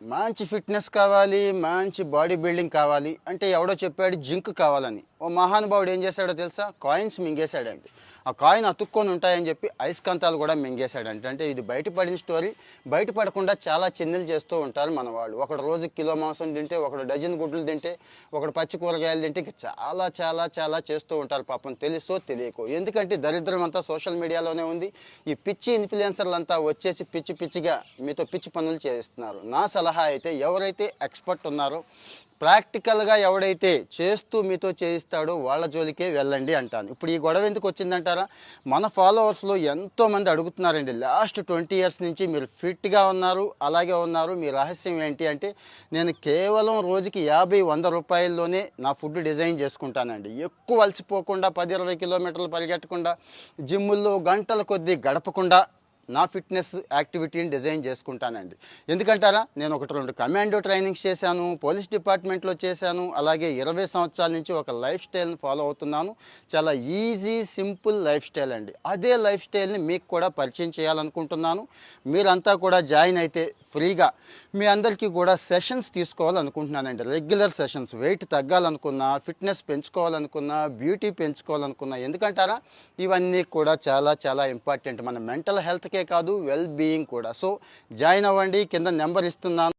మంచి ఫిట్నెస్ కావాలి, మంచి బాడీ బిల్డింగ్ కావాలి అంటే ఎవడో చెప్పాడు జింక్ కావాలని. ఓ మహానుభావుడు ఏం చేశాడో తెలుసా? కాయిన్స్ మింగేశాడండి. ఆ కాయిన్ అతుక్కొని ఉంటాయని చెప్పి అయస్కాంతాలు కూడా మింగేశాడంట. అంటే ఇది బయటపడిన స్టోరీ. బయటపడకుండా చాలా చిన్నలు చేస్తూ ఉంటారు మన వాళ్ళు. ఒకడు రోజు కిలో మాంసం తింటే, ఒకడు డజన్ గుడ్లు తింటే, ఒకడు పచ్చి కూరగాయలు తింటే, ఇక చాలా చాలా చాలా చేస్తూ ఉంటారు పాపం, తెలుసో తెలియకో. ఎందుకంటే దరిద్రం అంతా సోషల్ మీడియాలోనే ఉంది. ఈ పిచ్చి ఇన్ఫ్లుయెన్సర్లు అంతా వచ్చేసి పిచ్చి పిచ్చిగా మీతో పిచ్చి పనులు చేస్తున్నారు. నా సలహా అయితే ఎవరైతే ఎక్స్పర్ట్ ఉన్నారో, ప్రాక్టికల్గా ఎవడైతే చేస్తూ మీతో చేయిస్తాడో వాళ్ళ జోలికే వెళ్ళండి అంటాను. ఇప్పుడు ఈ గొడవ ఎందుకు వచ్చిందంటారా? మన ఫాలోవర్స్లో ఎంతోమంది అడుగుతున్నారండి, లాస్ట్ 20 ఇయర్స్ నుంచి మీరు ఫిట్గా ఉన్నారు, అలాగే ఉన్నారు, మీ రహస్యం ఏంటి అంటే, నేను కేవలం రోజుకి 50-100 రూపాయల్లోనే నా ఫుడ్ డిజైన్ చేసుకుంటానండి. ఎక్కువ అలసిపోకుండా, 10-20 కిలోమీటర్లు పరిగెట్టకుండా, జిమ్ముల్లో గంటల కొద్దీ గడపకుండా నా ఫిట్నెస్ యాక్టివిటీని డిజైన్ చేసుకుంటానండి. ఎందుకంటారా? నేను 1-2 కమాండో ట్రైనింగ్స్ చేశాను, పోలీస్ డిపార్ట్మెంట్లో చేశాను, అలాగే 20 సంవత్సరాల నుంచి ఒక లైఫ్ స్టైల్ని ఫాలో అవుతున్నాను. చాలా ఈజీ సింపుల్ లైఫ్ స్టైల్ అండి. అదే లైఫ్ స్టైల్ని మీకు కూడా పరిచయం చేయాలనుకుంటున్నాను. మీరంతా కూడా జాయిన్ అయితే ఫ్రీగా మీ అందరికీ కూడా సెషన్స్ తీసుకోవాలనుకుంటున్నానండి. Regular sessions. వెయిట్ తగ్గాలనుకున్నా, ఫిట్నెస్ పెంచుకోవాలనుకున్నా, బ్యూటీ పెంచుకోవాలనుకున్నా. ఎందుకంటారా? ఇవన్నీ కూడా చాలా చాలా ఇంపార్టెంట్ మన మెంటల్ హెల్త్కే కాదు, వెల్ బీయింగ్ కూడా. సో జాయిన్ అవ్వండి, కింద నెంబర్ ఇస్తున్నాను.